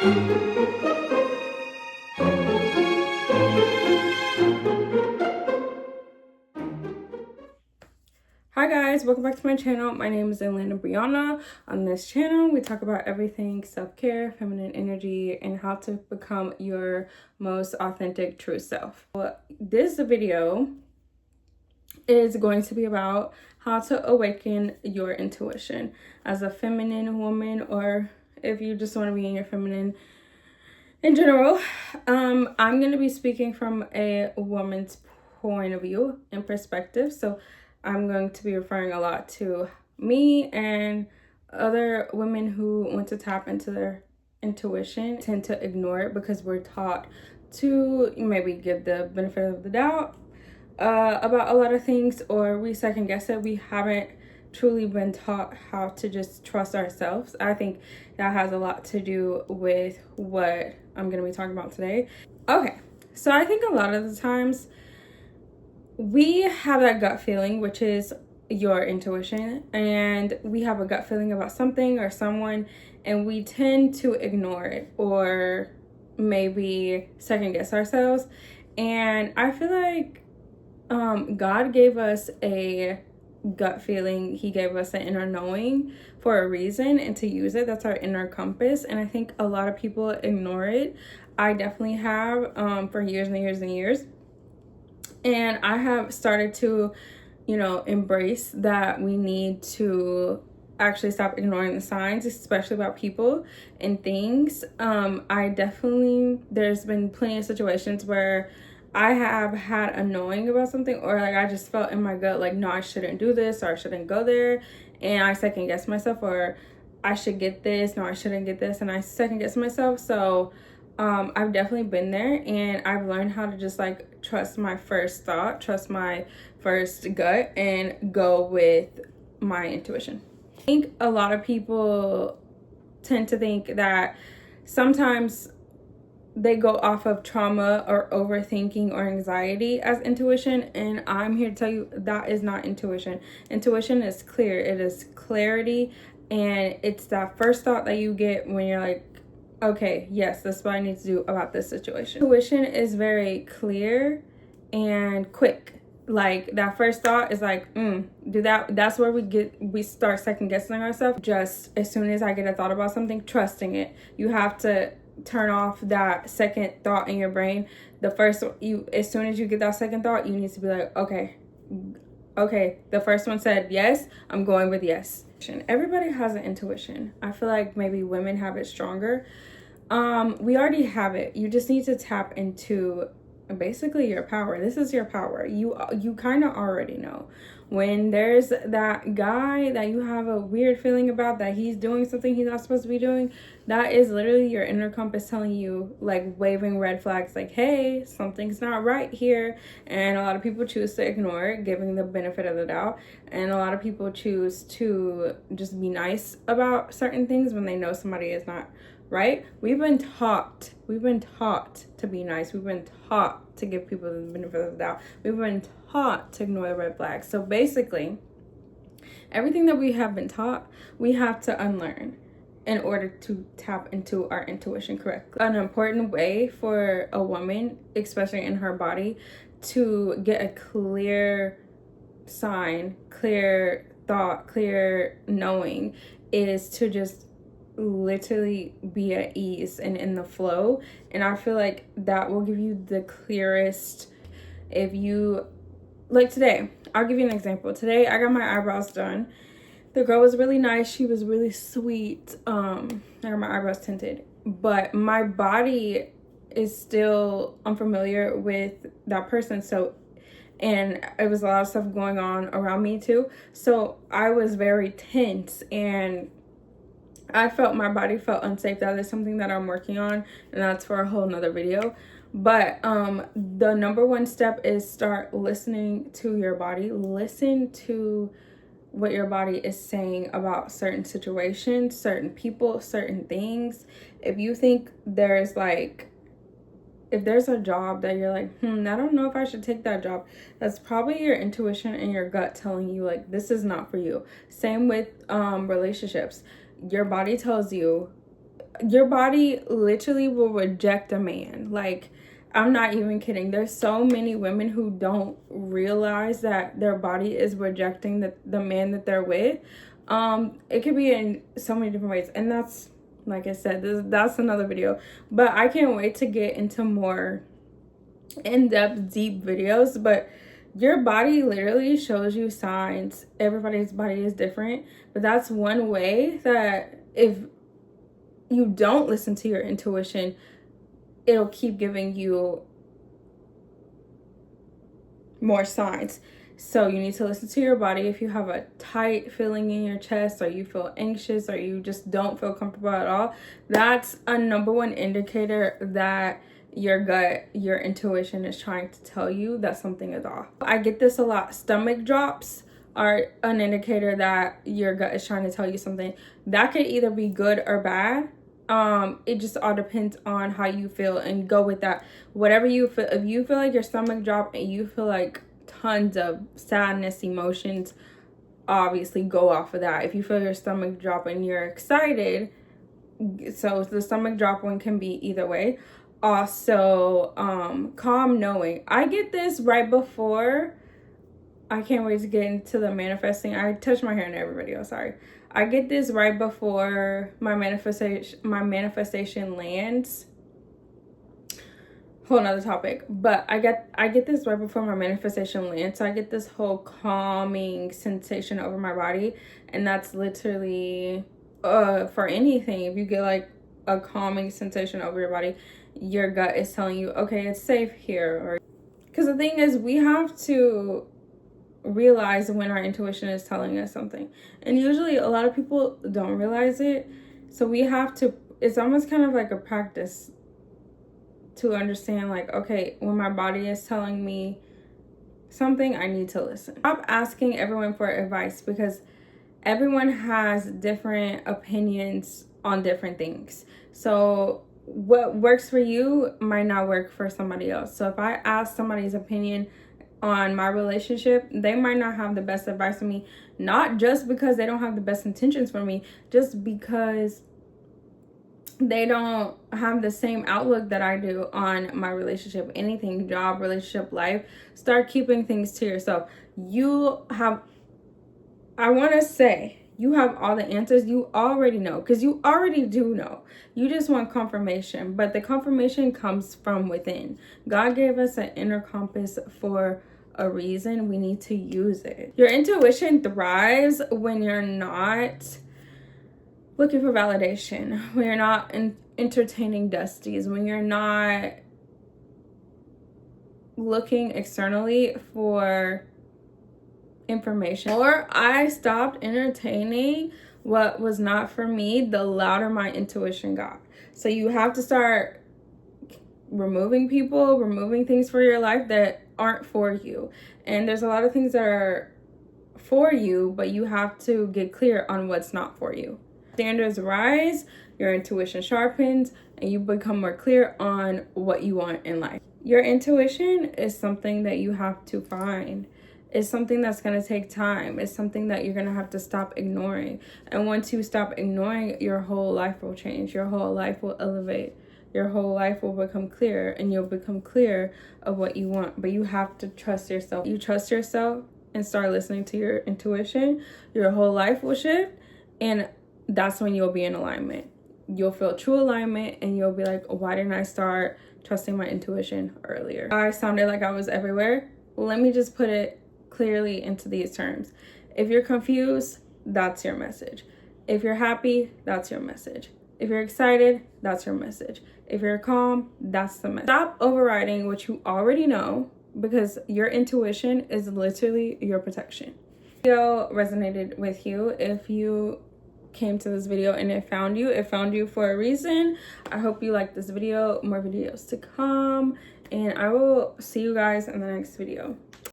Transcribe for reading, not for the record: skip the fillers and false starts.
Hi guys, welcome back to my channel. My name is Elena Brianna. On this channel, we talk about everything self-care, feminine energy, and how to become your most authentic true self. This video is going to be about how to awaken your intuition as a feminine woman, or if you just want to be in your feminine in general. I'm going to be speaking from a woman's point of view and perspective. So I'm going to be referring a lot to me and other women who want to tap into their intuition tend to ignore it because we're taught to maybe give the benefit of the doubt about a lot of things, or we second guess it. We haven't truly been taught how to just trust ourselves. I think that has a lot to do with what I'm going to be talking about today. Okay, so I think a lot of the times we have that gut feeling, which is your intuition, and we have a gut feeling about something or someone, and we tend to ignore it or maybe second guess ourselves. And I feel like God gave us a gut feeling. He gave us an inner knowing for a reason, and to use it. That's our inner compass. And I think a lot of people ignore it. I definitely have for years and years and years. And I have started to, embrace that we need to actually stop ignoring the signs, especially about people and things. There's been plenty of situations where I have had a knowing about something, or like I just felt in my gut like, no, I shouldn't do this, or I shouldn't go there, and I second guess myself, or I should get this, no, I shouldn't get this, and I second guess myself. So I've definitely been there, and I've learned how to just like trust my first thought, trust my first gut, and go with my intuition. I think a lot of people tend to think that sometimes they go off of trauma or overthinking or anxiety as intuition, and I'm here to tell you that is not intuition. Intuition is clear. It is clarity, and it's that first thought that you get when you're like, okay, yes, this is what I need to do about this situation. Intuition is very clear and quick. Like that first thought is like, do that. That's where we start second guessing ourselves. Just as soon as I get a thought about something, trusting it. You have to turn off that second thought in your brain. As soon as you get that second thought, you need to be like, okay, the first one said yes, I'm going with yes. Everybody has an intuition. I feel like maybe women have it stronger. We already have it. You just need to tap into basically your power. This is your power. You kind of already know when there's that guy that you have a weird feeling about, that he's doing something he's not supposed to be doing. That is literally your inner compass telling you, like waving red flags, like, hey, something's not right here. And a lot of people choose to ignore it, giving the benefit of the doubt. And a lot of people choose to just be nice about certain things when they know somebody is not right. We've been taught to be nice. We've been taught to give people the benefit of the doubt. We've been taught to ignore the red flags. So basically, everything that we have been taught, we have to unlearn in order to tap into our intuition correctly. An important way for a woman, especially in her body, to get a clear sign, clear thought, clear knowing, is to just literally be at ease and in the flow. And I feel like that will give you the clearest. If you like today, I'll give you an example. Today I got my eyebrows done. The girl was really nice. She was really sweet. I got my eyebrows tinted, but my body is still unfamiliar with that person. So, and it was a lot of stuff going on around me too. So I was very tense, and my body felt unsafe. That is something that I'm working on, and that's for a whole nother video. But the number one step is start listening to your body. Listen to what your body is saying about certain situations, certain people, certain things. If you think if there's a job that you're like, I don't know if I should take that job, that's probably your intuition and your gut telling you like, this is not for you. Same with relationships. Your body tells you your body literally will reject a man. Like, I'm not even kidding. There's so many women who don't realize that their body is rejecting the man that they're with. It could be in so many different ways, and that's, like I said, that's another video. But I can't wait to get into more in-depth, deep videos. But your body literally shows you signs. Everybody's body is different, but that's one way that if you don't listen to your intuition, it'll keep giving you more signs. So you need to listen to your body. If you have a tight feeling in your chest, or you feel anxious, or you just don't feel comfortable at all, that's a number one indicator that your gut, your intuition is trying to tell you that something is off. I get this a lot. Stomach drops are an indicator that your gut is trying to tell you something. That could either be good or bad. It just all depends on how you feel, and go with that. Whatever you feel, if you feel like your stomach drop and you feel like tons of sadness, emotions, obviously go off of that. If you feel your stomach drop and you're excited, so the stomach drop one can be either way. Also, calm knowing. I get this right before. I can't wait to get into the manifesting. I touch my hair in every video, sorry. I get this right before my manifestation lands. Whole nother topic. But I get this right before my manifestation lands. So I get this whole calming sensation over my body. And that's literally for anything. If you get like a calming sensation over your body, your gut is telling you, okay, it's safe here. Or because the thing is, we have to realize when our intuition is telling us something, and usually a lot of people don't realize it. So we have to, it's almost kind of like a practice to understand, like, okay, when my body is telling me something, I need to listen. Stop asking everyone for advice, because everyone has different opinions on different things. So what works for you might not work for somebody else. So if I ask somebody's opinion on my relationship, they might not have the best advice for me, not just because they don't have the best intentions for me, just because they don't have the same outlook that I do on my relationship. Anything, job, relationship, life. Start keeping things to yourself. You have, I want to say, you have all the answers. You already know, because you already do know. You just want confirmation, but the confirmation comes from within. God gave us an inner compass for a reason. We need to use it. Your intuition thrives when you're not looking for validation, when you're not entertaining dusties, when you're not looking externally for information. Or I stopped entertaining what was not for me, the louder my intuition got. So you have to start removing people, removing things for your life that aren't for you. And there's a lot of things that are for you, but you have to get clear on what's not for you. Standards rise, your intuition sharpens, and you become more clear on what you want in life. Your intuition is something that you have to find. It's something that's going to take time. It's something that you're going to have to stop ignoring. And once you stop ignoring, your whole life will change. Your whole life will elevate. Your whole life will become clear, and you'll become clear of what you want. But you have to trust yourself. You trust yourself and start listening to your intuition, your whole life will shift, and that's when you'll be in alignment. You'll feel true alignment, and you'll be like, why didn't I start trusting my intuition earlier? I sounded like I was everywhere. Let me just put it clearly into these terms. If you're confused, that's your message. If you're happy, that's your message. If you're excited, that's your message. If you're calm, that's the message. Stop overriding what you already know, because your intuition is literally your protection. Video resonated with you. If you came to this video and it found you for a reason. I hope you liked this video. More videos to come, and I will see you guys in the next video.